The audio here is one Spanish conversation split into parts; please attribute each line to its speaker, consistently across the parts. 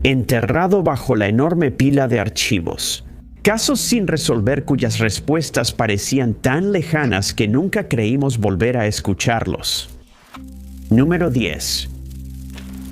Speaker 1: enterrado bajo la enorme pila de archivos. Casos sin resolver cuyas respuestas parecían tan lejanas que nunca creímos volver a escucharlos. Número 10.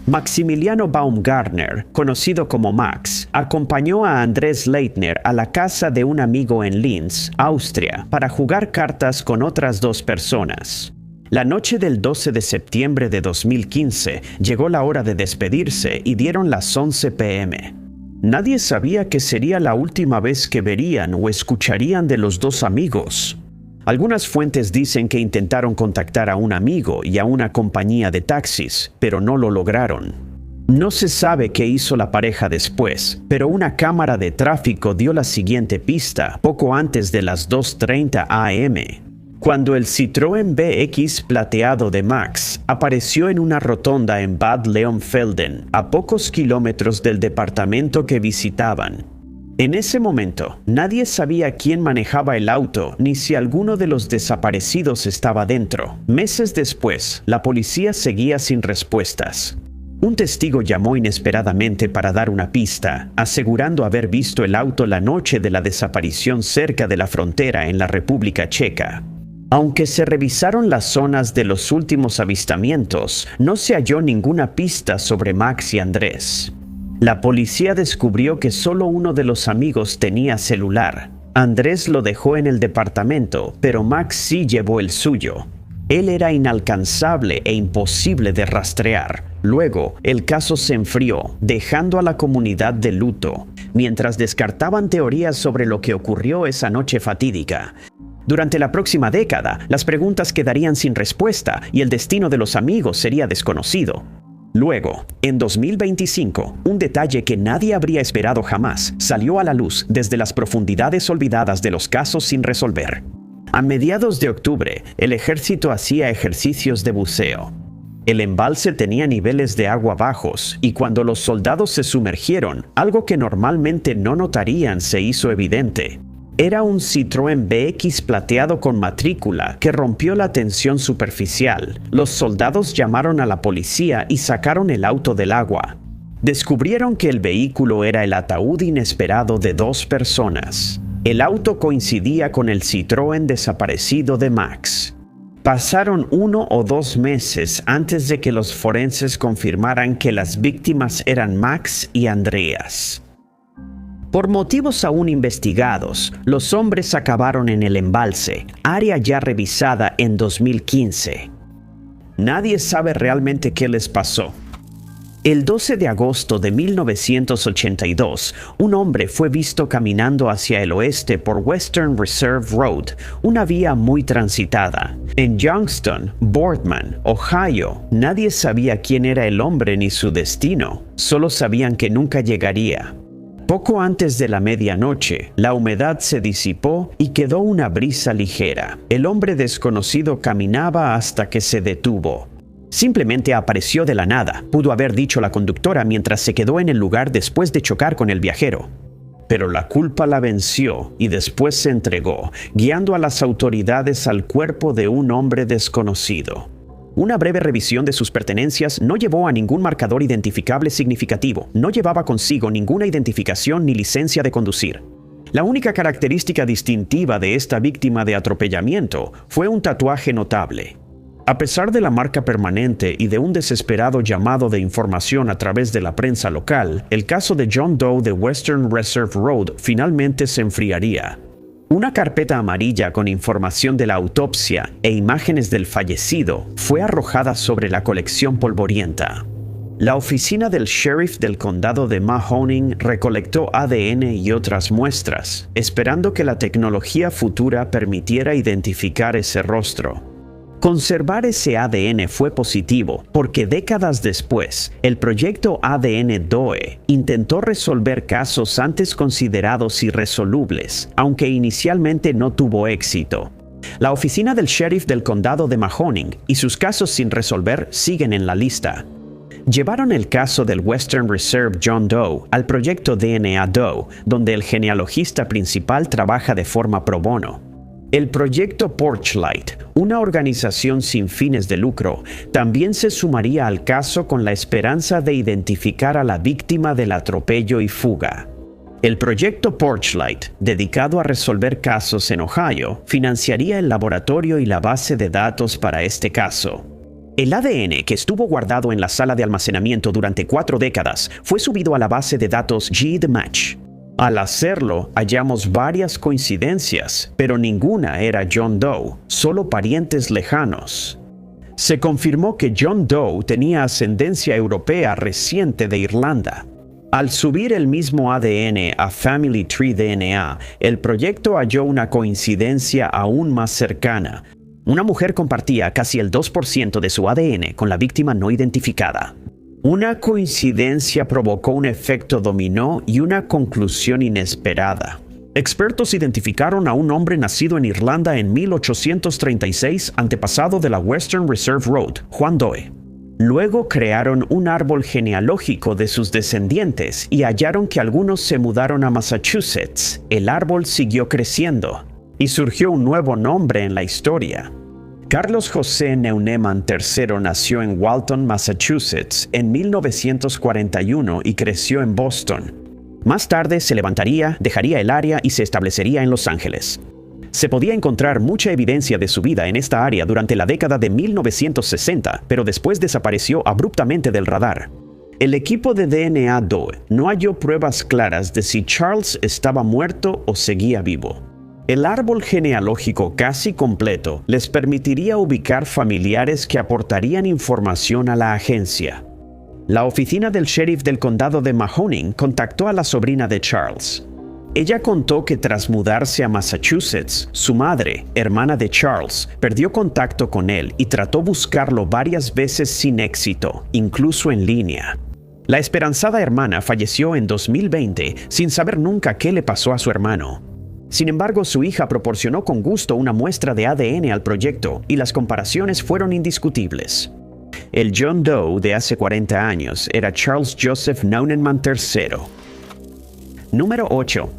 Speaker 1: Maximiliano Baumgartner, conocido como Max, acompañó a Andrés Leitner a la casa de un amigo en Linz, Austria, para jugar cartas con otras dos personas. La noche del 12 de septiembre de 2015 llegó la hora de despedirse y dieron las 11 p.m. Nadie sabía que sería la última vez que verían o escucharían de los dos amigos. Algunas fuentes dicen que intentaron contactar a un amigo y a una compañía de taxis, pero no lo lograron. No se sabe qué hizo la pareja después, pero una cámara de tráfico dio la siguiente pista poco antes de las 2:30 a.m., cuando el Citroën BX plateado de Max apareció en una rotonda en Bad Leonfelden, a pocos kilómetros del departamento que visitaban. En ese momento, nadie sabía quién manejaba el auto ni si alguno de los desaparecidos estaba dentro. Meses después, la policía seguía sin respuestas. Un testigo llamó inesperadamente para dar una pista, asegurando haber visto el auto la noche de la desaparición cerca de la frontera en la República Checa. Aunque se revisaron las zonas de los últimos avistamientos, no se halló ninguna pista sobre Max y Andrés. La policía descubrió que solo uno de los amigos tenía celular. Andrés lo dejó en el departamento, pero Max sí llevó el suyo. Él era inalcanzable e imposible de rastrear. Luego, el caso se enfrió, dejando a la comunidad de luto, mientras descartaban teorías sobre lo que ocurrió esa noche fatídica. Durante la próxima década, las preguntas quedarían sin respuesta y el destino de los amigos sería desconocido. Luego, en 2025, un detalle que nadie habría esperado jamás salió a la luz desde las profundidades olvidadas de los casos sin resolver. A mediados de octubre, el ejército hacía ejercicios de buceo. El embalse tenía niveles de agua bajos y cuando los soldados se sumergieron, algo que normalmente no notarían se hizo evidente. Era un Citroën BX plateado con matrícula que rompió la tensión superficial. Los soldados llamaron a la policía y sacaron el auto del agua. Descubrieron que el vehículo era el ataúd inesperado de dos personas. El auto coincidía con el Citroën desaparecido de Max. Pasaron 1 o 2 meses antes de que los forenses confirmaran que las víctimas eran Max y Andreas. Por motivos aún investigados, los hombres acabaron en el embalse, área ya revisada en 2015. Nadie sabe realmente qué les pasó. El 12 de agosto de 1982, un hombre fue visto caminando hacia el oeste por Western Reserve Road, una vía muy transitada. En Youngstown, Boardman, Ohio, nadie sabía quién era el hombre ni su destino, solo sabían que nunca llegaría. Poco antes de la medianoche, la humedad se disipó y quedó una brisa ligera. El hombre desconocido caminaba hasta que se detuvo. Simplemente apareció de la nada, pudo haber dicho la conductora mientras se quedó en el lugar después de chocar con el viajero. Pero la culpa la venció y después se entregó, guiando a las autoridades al cuerpo de un hombre desconocido. Una breve revisión de sus pertenencias no llevó a ningún marcador identificable significativo. No llevaba consigo ninguna identificación ni licencia de conducir. La única característica distintiva de esta víctima de atropellamiento fue un tatuaje notable. A pesar de la marca permanente y de un desesperado llamado de información a través de la prensa local, el caso de John Doe de Western Reserve Road finalmente se enfriaría. Una carpeta amarilla con información de la autopsia e imágenes del fallecido fue arrojada sobre la colección polvorienta. La oficina del sheriff del condado de Mahoning recolectó ADN y otras muestras, esperando que la tecnología futura permitiera identificar ese rostro. Conservar ese ADN fue positivo porque décadas después, el proyecto ADN DOE intentó resolver casos antes considerados irresolubles, aunque inicialmente no tuvo éxito. La oficina del sheriff del condado de Mahoning y sus casos sin resolver siguen en la lista. Llevaron el caso del Western Reserve John Doe al proyecto DNA Doe, donde el genealogista principal trabaja de forma pro bono. El proyecto Porchlight, una organización sin fines de lucro, también se sumaría al caso con la esperanza de identificar a la víctima del atropello y fuga. El proyecto Porchlight, dedicado a resolver casos en Ohio, financiaría el laboratorio y la base de datos para este caso. El ADN, que estuvo guardado en la sala de almacenamiento durante 4 décadas, fue subido a la base de datos GEDmatch. Al hacerlo, hallamos varias coincidencias, pero ninguna era John Doe, solo parientes lejanos. Se confirmó que John Doe tenía ascendencia europea reciente de Irlanda. Al subir el mismo ADN a Family Tree DNA, el proyecto halló una coincidencia aún más cercana. Una mujer compartía casi el 2% de su ADN con la víctima no identificada. Una coincidencia provocó un efecto dominó y una conclusión inesperada. Expertos identificaron a un hombre nacido en Irlanda en 1836, antepasado de la Western Reserve Road, Juan Doe. Luego crearon un árbol genealógico de sus descendientes y hallaron que algunos se mudaron a Massachusetts. El árbol siguió creciendo y surgió un nuevo nombre en la historia. Carlos José Neunemann III nació en Walton, Massachusetts, en 1941 y creció en Boston. Más tarde se levantaría, dejaría el área y se establecería en Los Ángeles. Se podía encontrar mucha evidencia de su vida en esta área durante la década de 1960, pero después desapareció abruptamente del radar. El equipo de DNA Doe no halló pruebas claras de si Charles estaba muerto o seguía vivo. El árbol genealógico casi completo les permitiría ubicar familiares que aportarían información a la agencia. La oficina del sheriff del condado de Mahoning contactó a la sobrina de Charles. Ella contó que tras mudarse a Massachusetts, su madre, hermana de Charles, perdió contacto con él y trató buscarlo varias veces sin éxito, incluso en línea. La esperanzada hermana falleció en 2020 sin saber nunca qué le pasó a su hermano. Sin embargo, su hija proporcionó con gusto una muestra de ADN al proyecto y las comparaciones fueron indiscutibles. El John Doe de hace 40 años era Charles Joseph Neunemann III. Número 8.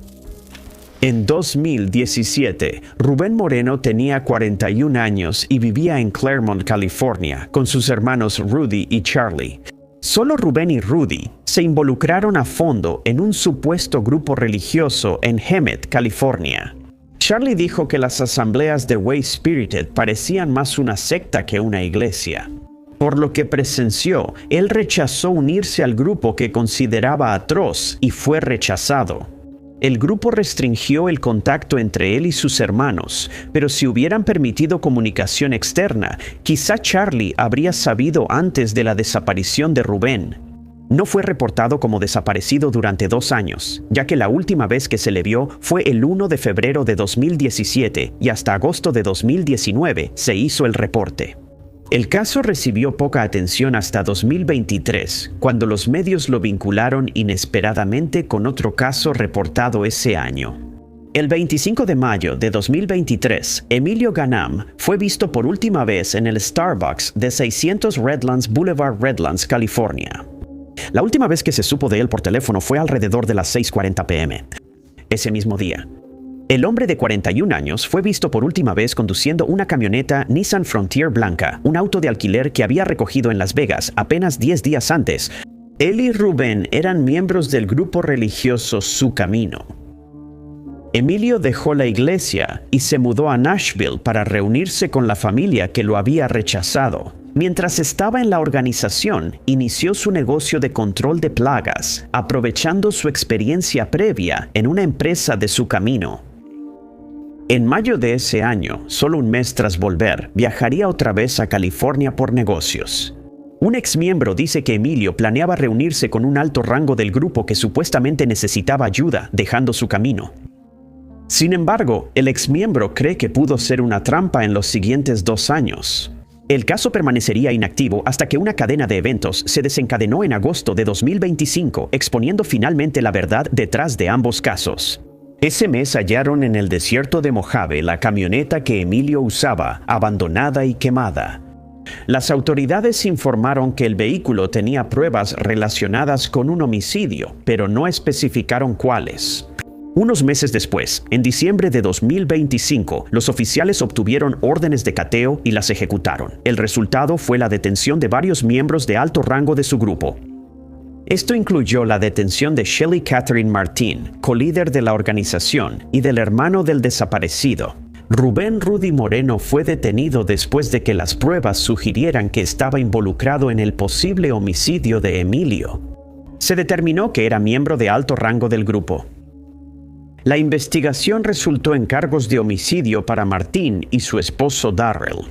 Speaker 1: En 2017, Rubén Moreno tenía 41 años y vivía en Claremont, California, con sus hermanos Rudy y Charlie. Solo Rubén y Rudy se involucraron a fondo en un supuesto grupo religioso en Hemet, California. Charlie dijo que las asambleas de Way Spirited parecían más una secta que una iglesia. Por lo que presenció, él rechazó unirse al grupo que consideraba atroz y fue rechazado. El grupo restringió el contacto entre él y sus hermanos, pero si hubieran permitido comunicación externa, quizá Charlie habría sabido antes de la desaparición de Rubén. No fue reportado como desaparecido durante 2 años, ya que la última vez que se le vio fue el 1 de febrero de 2017 y hasta agosto de 2019 se hizo el reporte. El caso recibió poca atención hasta 2023, cuando los medios lo vincularon inesperadamente con otro caso reportado ese año. El 25 de mayo de 2023, Emilio Ganam fue visto por última vez en el Starbucks de 600 Redlands Boulevard, Redlands, California. La última vez que se supo de él por teléfono fue alrededor de las 6:40 p.m. ese mismo día. El hombre de 41 años fue visto por última vez conduciendo una camioneta Nissan Frontier blanca, un auto de alquiler que había recogido en Las Vegas apenas 10 días antes. Él y Rubén eran miembros del grupo religioso Su Camino. Emilio dejó la iglesia y se mudó a Nashville para reunirse con la familia que lo había rechazado. Mientras estaba en la organización, inició su negocio de control de plagas, aprovechando su experiencia previa en una empresa de Su Camino. En mayo de ese año, solo un mes tras volver, viajaría otra vez a California por negocios. Un exmiembro dice que Emilio planeaba reunirse con un alto rango del grupo que supuestamente necesitaba ayuda, dejando Su Camino. Sin embargo, el exmiembro cree que pudo ser una trampa en los siguientes 2 años. El caso permanecería inactivo hasta que una cadena de eventos se desencadenó en agosto de 2025, exponiendo finalmente la verdad detrás de ambos casos. Ese mes hallaron en el desierto de Mojave la camioneta que Emilio usaba, abandonada y quemada. Las autoridades informaron que el vehículo tenía pruebas relacionadas con un homicidio, pero no especificaron cuáles. Unos meses después, en diciembre de 2025, los oficiales obtuvieron órdenes de cateo y las ejecutaron. El resultado fue la detención de varios miembros de alto rango de su grupo. Esto incluyó la detención de Shelly Catherine Martin, colíder de la organización, y del hermano del desaparecido. Rubén Rudy Moreno fue detenido después de que las pruebas sugirieran que estaba involucrado en el posible homicidio de Emilio. Se determinó que era miembro de alto rango del grupo. La investigación resultó en cargos de homicidio para Martín y su esposo Darrell.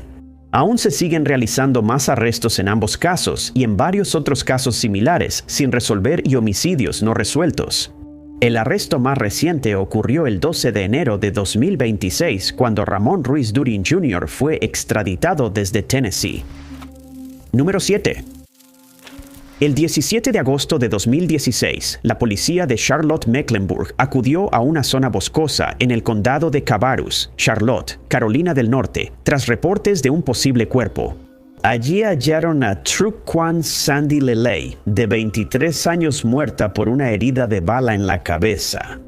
Speaker 1: Aún se siguen realizando más arrestos en ambos casos y en varios otros casos similares sin resolver y homicidios no resueltos. El arresto más reciente ocurrió el 12 de enero de 2026 cuando Ramón Ruiz Durin Jr. fue extraditado desde Tennessee. Número 7. El 17 de agosto de 2016, la policía de Charlotte-Mecklenburg acudió a una zona boscosa en el condado de Cabarrus, Charlotte, Carolina del Norte, tras reportes de un posible cuerpo. Allí hallaron a Truc Quan Sandy Leley, de 23 años, muerta por una herida de bala en la cabeza.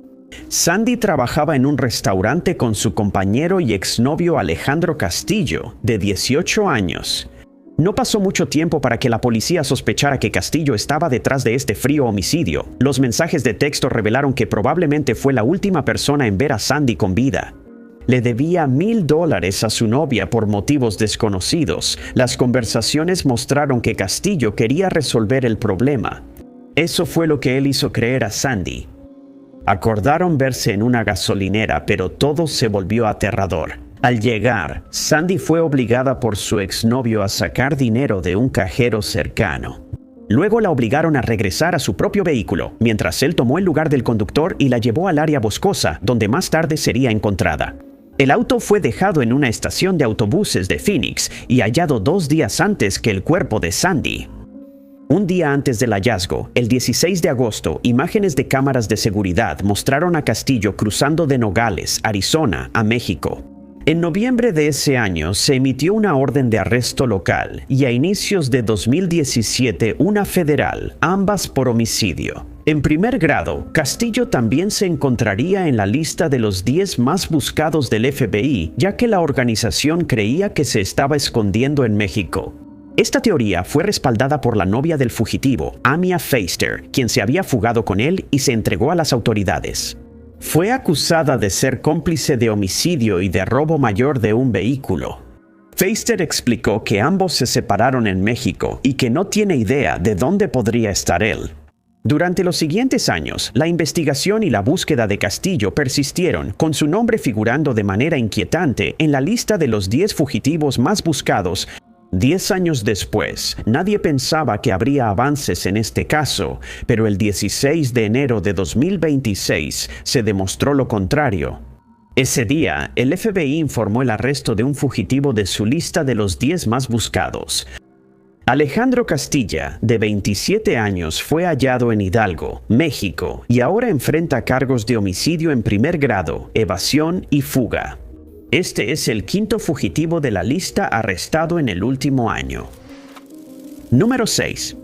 Speaker 1: Sandy trabajaba en un restaurante con su compañero y exnovio Alejandro Castillo, de 18 años. No pasó mucho tiempo para que la policía sospechara que Castillo estaba detrás de este frío homicidio. Los mensajes de texto revelaron que probablemente fue la última persona en ver a Sandy con vida. Le debía $1,000 a su novia por motivos desconocidos. Las conversaciones mostraron que Castillo quería resolver el problema. Eso fue lo que él hizo creer a Sandy. Acordaron verse en una gasolinera, pero todo se volvió aterrador. Al llegar, Sandy fue obligada por su exnovio a sacar dinero de un cajero cercano. Luego la obligaron a regresar a su propio vehículo, mientras él tomó el lugar del conductor y la llevó al área boscosa, donde más tarde sería encontrada. El auto fue dejado en una estación de autobuses de Phoenix y hallado 2 días antes que el cuerpo de Sandy. Un día antes del hallazgo, el 16 de agosto, imágenes de cámaras de seguridad mostraron a Castillo cruzando de Nogales, Arizona, a México. En noviembre de ese año se emitió una orden de arresto local y a inicios de 2017 una federal, ambas por homicidio. En primer grado, Castillo también se encontraría en la lista de los 10 más buscados del FBI, ya que la organización creía que se estaba escondiendo en México. Esta teoría fue respaldada por la novia del fugitivo, Amia Feister, quien se había fugado con él y se entregó a las autoridades. Fue acusada de ser cómplice de homicidio y de robo mayor de un vehículo. Feister explicó que ambos se separaron en México y que no tiene idea de dónde podría estar él. Durante los siguientes años, la investigación y la búsqueda de Castillo persistieron, con su nombre figurando de manera inquietante en la lista de los 10 fugitivos más buscados. 10 años después, nadie pensaba que habría avances en este caso, pero el 16 de enero de 2026 se demostró lo contrario. Ese día, el FBI informó el arresto de un fugitivo de su lista de los 10 más buscados. Alejandro Castilla, de 27 años, fue hallado en Hidalgo, México, y ahora enfrenta cargos de homicidio en primer grado, evasión y fuga. Este es el 5º fugitivo de la lista arrestado en el último año. Número 6.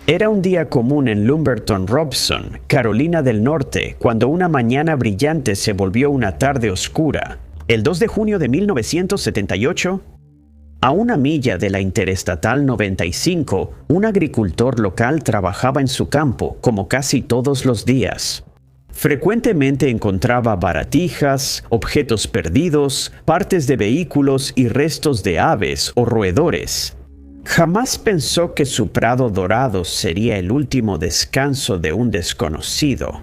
Speaker 1: Era un día común en Lumberton Robson, Carolina del Norte, cuando una mañana brillante se volvió una tarde oscura. El 2 de junio de 1978, a una milla de la Interestatal 95, un agricultor local trabajaba en su campo, como casi todos los días. Frecuentemente encontraba baratijas, objetos perdidos, partes de vehículos y restos de aves o roedores. Jamás pensó que su prado dorado sería el último descanso de un desconocido.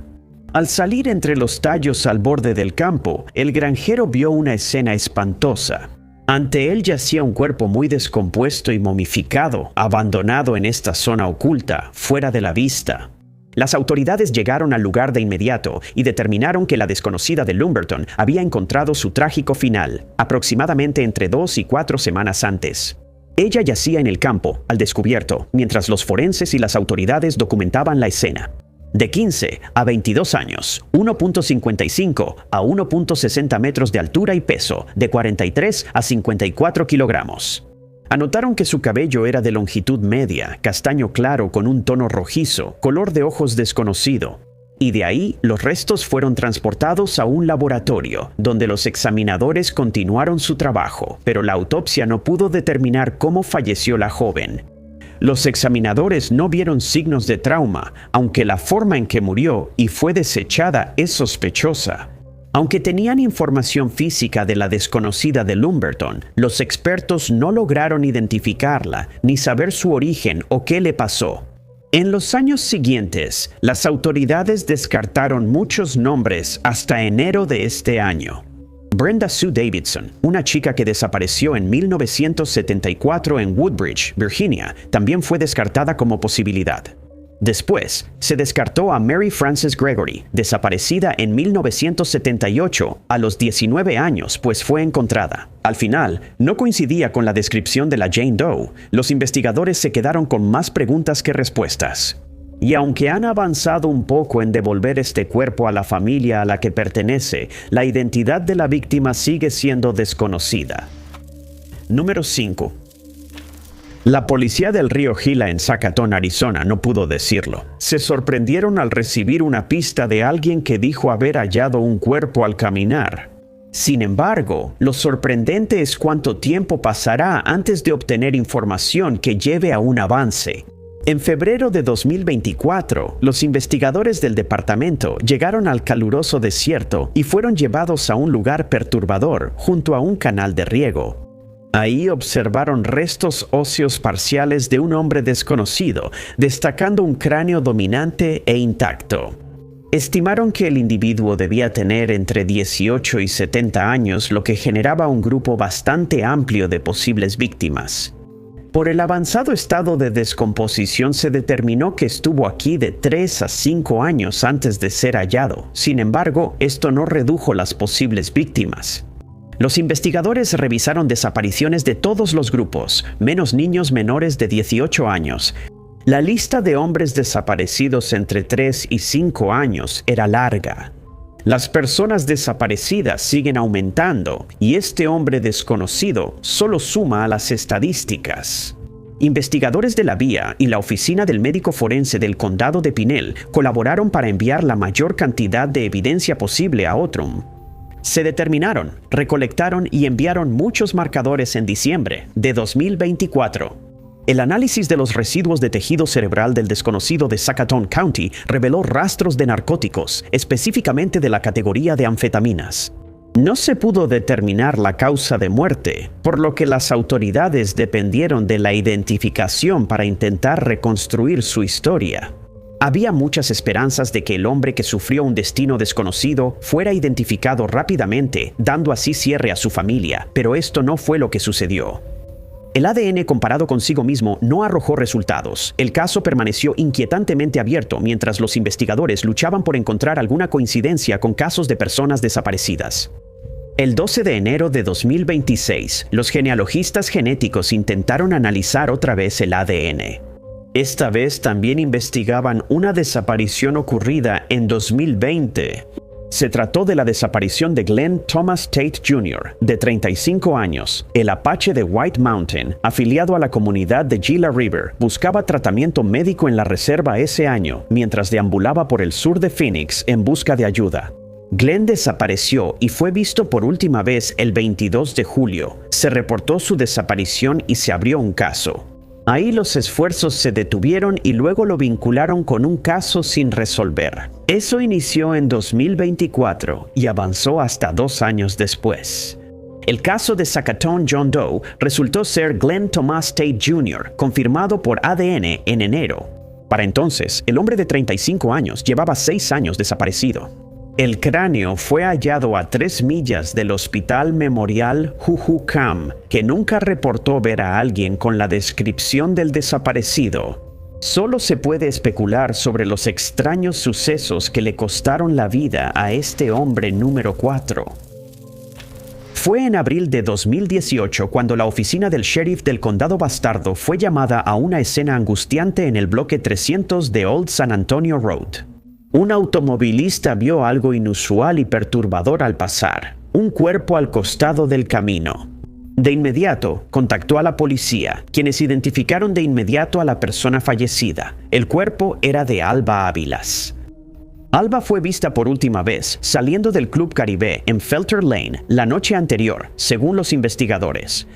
Speaker 1: Al salir entre los tallos al borde del campo, el granjero vio una escena espantosa. Ante él yacía un cuerpo muy descompuesto y momificado, abandonado en esta zona oculta, fuera de la vista. Las autoridades llegaron al lugar de inmediato y determinaron que la desconocida de Lumberton había encontrado su trágico final, aproximadamente entre 2 y 4 semanas antes. Ella yacía en el campo, al descubierto, mientras los forenses y las autoridades documentaban la escena. De 15 a 22 años, 1.55 a 1.60 metros de altura y peso, de 43 a 54 kilogramos. Anotaron que su cabello era de longitud media, castaño claro con un tono rojizo, color de ojos desconocido. y de ahí los restos fueron transportados a un laboratorio, donde los examinadores continuaron su trabajo, pero la autopsia no pudo determinar cómo falleció la joven. Los examinadores no vieron signos de trauma, aunque la forma en que murió y fue desechada es sospechosa. Aunque tenían información física de la desconocida de Lumberton, los expertos no lograron identificarla, ni saber su origen o qué le pasó. En los años siguientes, las autoridades descartaron muchos nombres hasta enero de este año. Brenda Sue Davidson, una chica que desapareció en 1974 en Woodbridge, Virginia, también fue descartada como posibilidad. Después, se descartó a Mary Frances Gregory, desaparecida en 1978 a los 19 años, pues fue encontrada. Al final, no coincidía con la descripción de la Jane Doe. Los investigadores se quedaron con más preguntas que respuestas. Y aunque han avanzado un poco en devolver este cuerpo a la familia a la que pertenece, la identidad de la víctima sigue siendo desconocida. Número 5. La policía del río Gila en Zacatón, Arizona, no pudo decirlo. Se sorprendieron al recibir una pista de alguien que dijo haber hallado un cuerpo al caminar. Sin embargo, lo sorprendente es cuánto tiempo pasará antes de obtener información que lleve a un avance. En febrero de 2024, los investigadores del departamento llegaron al caluroso desierto y fueron llevados a un lugar perturbador junto a un canal de riego. Ahí observaron restos óseos parciales de un hombre desconocido, destacando un cráneo dominante e intacto. Estimaron que el individuo debía tener entre 18 y 70 años, lo que generaba un grupo bastante amplio de posibles víctimas. Por el avanzado estado de descomposición se determinó que estuvo aquí de 3 a 5 años antes de ser hallado. Sin embargo, esto no redujo las posibles víctimas. Los investigadores revisaron desapariciones de todos los grupos, menos niños menores de 18 años. La lista de hombres desaparecidos entre 3 y 5 años era larga. Las personas desaparecidas siguen aumentando y este hombre desconocido solo suma a las estadísticas. Investigadores de la vía y la oficina del médico forense del condado de Pinell colaboraron para enviar la mayor cantidad de evidencia posible a Outram. Se determinaron, recolectaron y enviaron muchos marcadores en diciembre de 2024. El análisis de los residuos de tejido cerebral del desconocido de Zacatón County reveló rastros de narcóticos, específicamente de la categoría de anfetaminas. No se pudo determinar la causa de muerte, por lo que las autoridades dependieron de la identificación para intentar reconstruir su historia. Había muchas esperanzas de que el hombre que sufrió un destino desconocido fuera identificado rápidamente, dando así cierre a su familia, pero esto no fue lo que sucedió. El ADN comparado consigo mismo no arrojó resultados. El caso permaneció inquietantemente abierto mientras los investigadores luchaban por encontrar alguna coincidencia con casos de personas desaparecidas. El 12 de enero de 2026, los genealogistas genéticos intentaron analizar otra vez el ADN. Esta vez también investigaban una desaparición ocurrida en 2020. Se trató de la desaparición de Glenn Thomas Tate Jr., de 35 años. El apache de White Mountain, afiliado a la comunidad de Gila River, buscaba tratamiento médico en la reserva ese año, mientras deambulaba por el sur de Phoenix en busca de ayuda. Glenn desapareció y fue visto por última vez el 22 de julio. Se reportó su desaparición y se abrió un caso. Ahí los esfuerzos se detuvieron y luego lo vincularon con un caso sin resolver. Eso inició en 2024 y avanzó hasta 2 años después. El caso de Zacatón John Doe resultó ser Glenn Thomas Tate Jr., confirmado por ADN en enero. Para entonces, el hombre de 35 años llevaba 6 años desaparecido. El cráneo fue hallado a 3 millas del Hospital Memorial Jujucam, que nunca reportó ver a alguien con la descripción del desaparecido. Solo se puede especular sobre los extraños sucesos que le costaron la vida a este hombre número 4. Fue en abril de 2018 cuando la oficina del sheriff del condado Bastardo fue llamada a una escena angustiante en el bloque 300 de Old San Antonio Road. Un automovilista vio algo inusual y perturbador al pasar, un cuerpo al costado del camino. De inmediato, contactó a la policía, quienes identificaron de inmediato a la persona fallecida. El cuerpo era de Alba Ávilas. Alba fue vista por última vez saliendo del Club Caribe en Felter Lane la noche anterior, según los investigadores.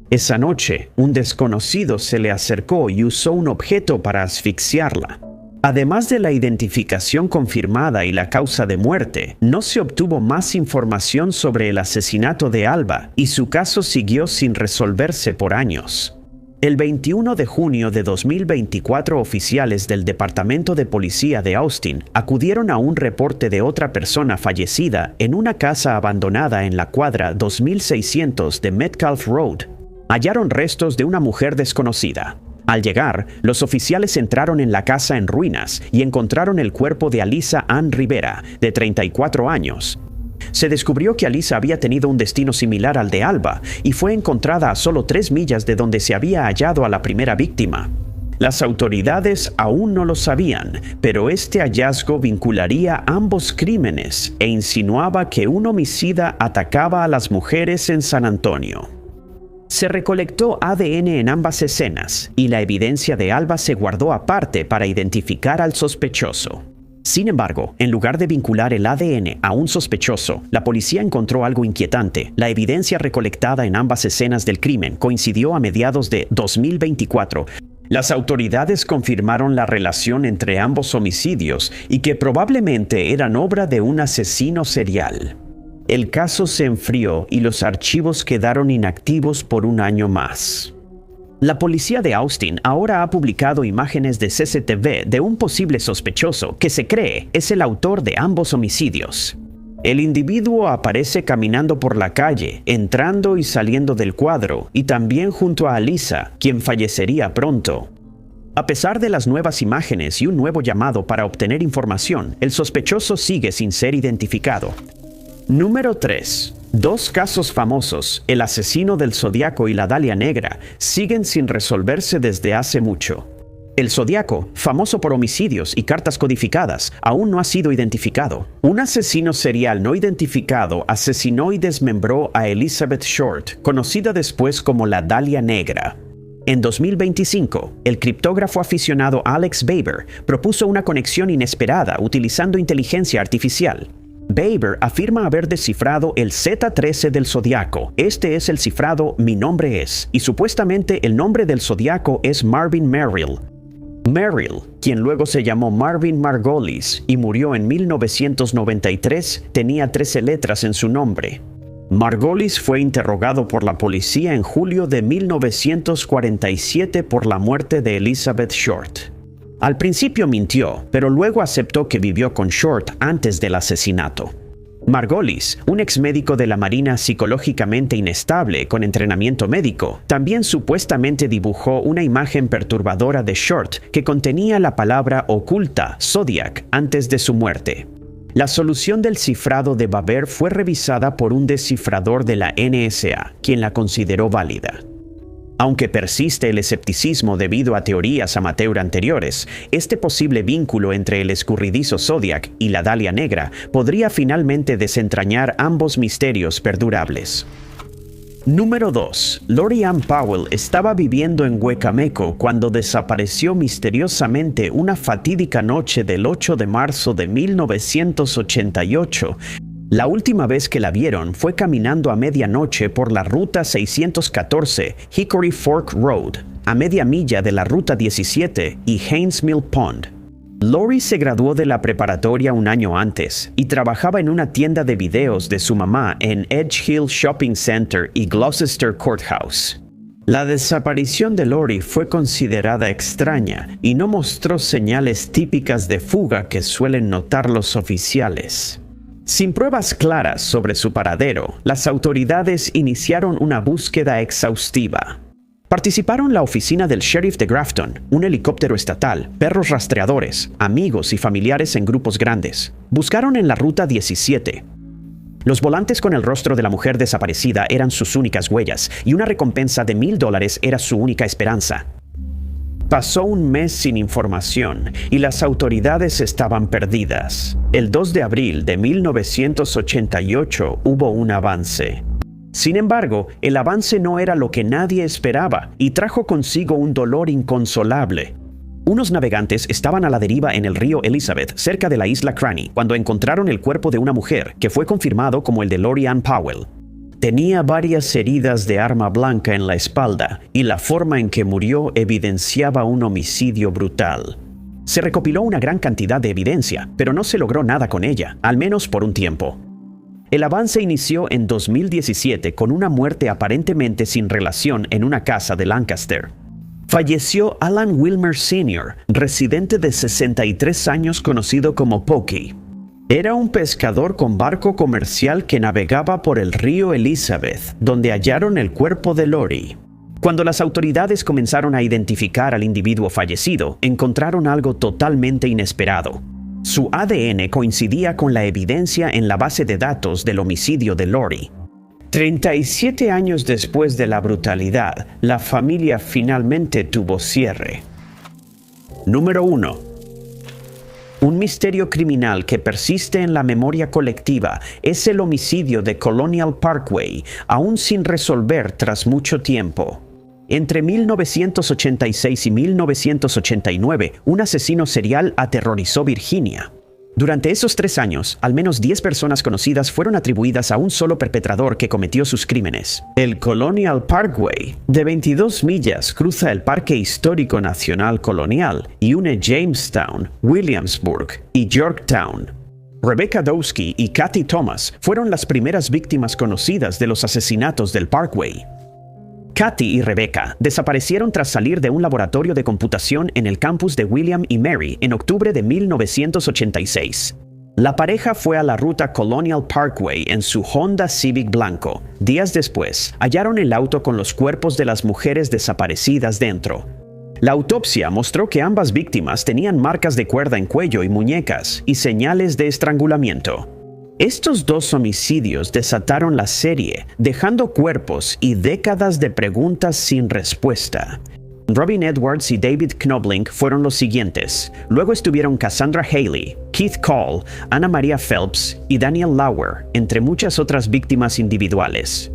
Speaker 1: Esa noche, un desconocido se le acercó y usó un objeto para asfixiarla. Además de la identificación confirmada y la causa de muerte, no se obtuvo más información sobre el asesinato de Alba y su caso siguió sin resolverse por años. El 21 de junio de 2024, oficiales del Departamento de Policía de Austin acudieron a un reporte de otra persona fallecida en una casa abandonada en la cuadra 2600 de Metcalf Road. Hallaron restos de una mujer desconocida. Al llegar, los oficiales entraron en la casa en ruinas y encontraron el cuerpo de Alisa Ann Rivera, de 34 años. Se descubrió que Alisa había tenido un destino similar al de Alba y fue encontrada a solo 3 millas de donde se había hallado a la primera víctima. Las autoridades aún no lo sabían, pero este hallazgo vincularía ambos crímenes e insinuaba que un homicida atacaba a las mujeres en San Antonio. Se recolectó ADN en ambas escenas y la evidencia de Alba se guardó aparte para identificar al sospechoso. Sin embargo, en lugar de vincular el ADN a un sospechoso, la policía encontró algo inquietante. La evidencia recolectada en ambas escenas del crimen coincidió a mediados de 2024. Las autoridades confirmaron la relación entre ambos homicidios y que probablemente eran obra de un asesino serial. El caso se enfrió y los archivos quedaron inactivos por un año más. La policía de Austin ahora ha publicado imágenes de CCTV de un posible sospechoso que se cree es el autor de ambos homicidios. El individuo aparece caminando por la calle, entrando y saliendo del cuadro, y también junto a Alisa, quien fallecería pronto. A pesar de las nuevas imágenes y un nuevo llamado para obtener información, el sospechoso sigue sin ser identificado. Número 3. 2 casos famosos, el asesino del Zodiaco y la Dalia Negra, siguen sin resolverse desde hace mucho. El Zodiaco, famoso por homicidios y cartas codificadas, aún no ha sido identificado. Un asesino serial no identificado asesinó y desmembró a Elizabeth Short, conocida después como la Dalia Negra. En 2025, el criptógrafo aficionado Alex Baber propuso una conexión inesperada utilizando inteligencia artificial. Baber afirma haber descifrado el Z13 del Zodiaco. Este es el cifrado Mi nombre es, y supuestamente el nombre del Zodiaco es Marvin Merrill. Merrill, quien luego se llamó Marvin Margolis y murió en 1993, tenía 13 letras en su nombre. Margolis fue interrogado por la policía en julio de 1947 por la muerte de Elizabeth Short. Al principio mintió, pero luego aceptó que vivió con Short antes del asesinato. Margolis, un exmédico de la Marina psicológicamente inestable con entrenamiento médico, también supuestamente dibujó una imagen perturbadora de Short que contenía la palabra oculta, Zodiac, antes de su muerte. La solución del cifrado de Baber fue revisada por un descifrador de la NSA, quien la consideró válida. Aunque persiste el escepticismo debido a teorías amateur anteriores, este posible vínculo entre el escurridizo Zodiac y la Dalia Negra podría finalmente desentrañar ambos misterios perdurables. Número 2. Lori Ann Powell estaba viviendo en Huecameco cuando desapareció misteriosamente una fatídica noche del 8 de marzo de 1988. La última vez que la vieron fue caminando a medianoche por la Ruta 614 Hickory Fork Road, a media milla de la Ruta 17 y Haynes Mill Pond. Lori se graduó de la preparatoria un año antes y trabajaba en una tienda de videos de su mamá en Edge Hill Shopping Center y Gloucester Courthouse. La desaparición de Lori fue considerada extraña y no mostró señales típicas de fuga que suelen notar los oficiales. Sin pruebas claras sobre su paradero, las autoridades iniciaron una búsqueda exhaustiva. Participaron la oficina del sheriff de Grafton, un helicóptero estatal, perros rastreadores, amigos y familiares en grupos grandes. Buscaron en la Ruta 17. Los volantes con el rostro de la mujer desaparecida eran sus únicas huellas, y una recompensa de $1,000 era su única esperanza. Pasó un mes sin información y las autoridades estaban perdidas. El 2 de abril de 1988 hubo un avance. Sin embargo, el avance no era lo que nadie esperaba y trajo consigo un dolor inconsolable. Unos navegantes estaban a la deriva en el río Elizabeth, cerca de la isla Cranny, cuando encontraron el cuerpo de una mujer, que fue confirmado como el de Lori Ann Powell. Tenía varias heridas de arma blanca en la espalda, y la forma en que murió evidenciaba un homicidio brutal. Se recopiló una gran cantidad de evidencia, pero no se logró nada con ella, al menos por un tiempo. El avance inició en 2017 con una muerte aparentemente sin relación en una casa de Lancaster. Falleció Alan Wilmer Sr., residente de 63 años conocido como Pokey. Era un pescador con barco comercial que navegaba por el río Elizabeth, donde hallaron el cuerpo de Lori. Cuando las autoridades comenzaron a identificar al individuo fallecido, encontraron algo totalmente inesperado. Su ADN coincidía con la evidencia en la base de datos del homicidio de Lori. 37 años después de la brutalidad, la familia finalmente tuvo cierre. Número 1. Un misterio criminal que persiste en la memoria colectiva es el homicidio de Colonial Parkway, aún sin resolver tras mucho tiempo. Entre 1986 y 1989, un asesino serial aterrorizó Virginia. Durante esos 3 años, al menos 10 personas conocidas fueron atribuidas a un solo perpetrador que cometió sus crímenes. El Colonial Parkway, de 22 millas, cruza el Parque Histórico Nacional Colonial y une Jamestown, Williamsburg y Yorktown. Rebecca Dowski y Kathy Thomas fueron las primeras víctimas conocidas de los asesinatos del Parkway. Kathy y Rebecca desaparecieron tras salir de un laboratorio de computación en el campus de William y Mary en octubre de 1986. La pareja fue a la ruta Colonial Parkway en su Honda Civic blanco. Días después, hallaron el auto con los cuerpos de las mujeres desaparecidas dentro. La autopsia mostró que ambas víctimas tenían marcas de cuerda en cuello y muñecas y señales de estrangulamiento. Estos 2 homicidios desataron la serie, dejando cuerpos y décadas de preguntas sin respuesta. Robin Edwards y David Knobling fueron los siguientes. Luego estuvieron Cassandra Haley, Keith Call, Anna Maria Phelps y Daniel Lauer, entre muchas otras víctimas individuales.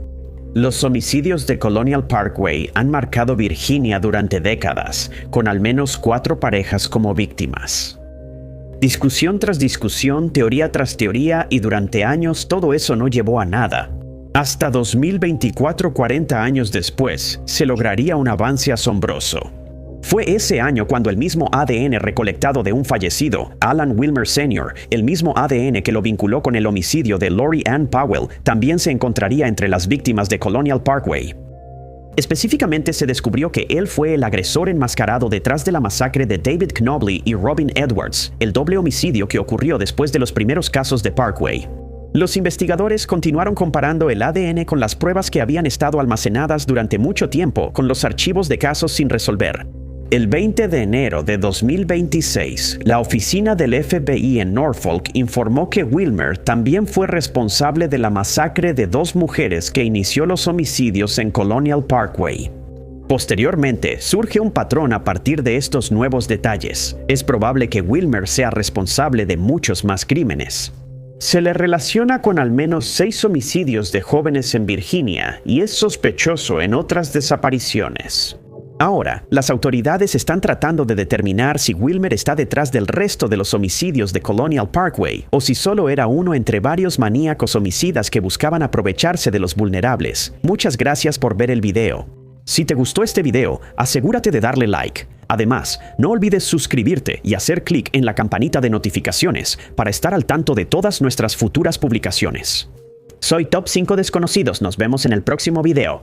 Speaker 1: Los homicidios de Colonial Parkway han marcado Virginia durante décadas, con al menos 4 parejas como víctimas. Discusión tras discusión, teoría tras teoría, y durante años todo eso no llevó a nada. Hasta 2024, 40 años después, se lograría un avance asombroso. Fue ese año cuando el mismo ADN recolectado de un fallecido, Alan Wilmer Sr., el mismo ADN que lo vinculó con el homicidio de Lori Ann Powell, también se encontraría entre las víctimas de Colonial Parkway. Específicamente se descubrió que él fue el agresor enmascarado detrás de la masacre de David Knobling y Robin Edwards, el doble homicidio que ocurrió después de los primeros casos de Parkway. Los investigadores continuaron comparando el ADN con las pruebas que habían estado almacenadas durante mucho tiempo con los archivos de casos sin resolver. El 20 de enero de 2026, la oficina del FBI en Norfolk informó que Wilmer también fue responsable de la masacre de 2 mujeres que inició los homicidios en Colonial Parkway. Posteriormente, surge un patrón a partir de estos nuevos detalles. Es probable que Wilmer sea responsable de muchos más crímenes. Se le relaciona con al menos 6 homicidios de jóvenes en Virginia y es sospechoso en otras desapariciones. Ahora, las autoridades están tratando de determinar si Wilmer está detrás del resto de los homicidios de Colonial Parkway o si solo era uno entre varios maníacos homicidas que buscaban aprovecharse de los vulnerables. Muchas gracias por ver el video. Si te gustó este video, asegúrate de darle like. Además, no olvides suscribirte y hacer clic en la campanita de notificaciones para estar al tanto de todas nuestras futuras publicaciones. Soy Top 5 Desconocidos, nos vemos en el próximo video.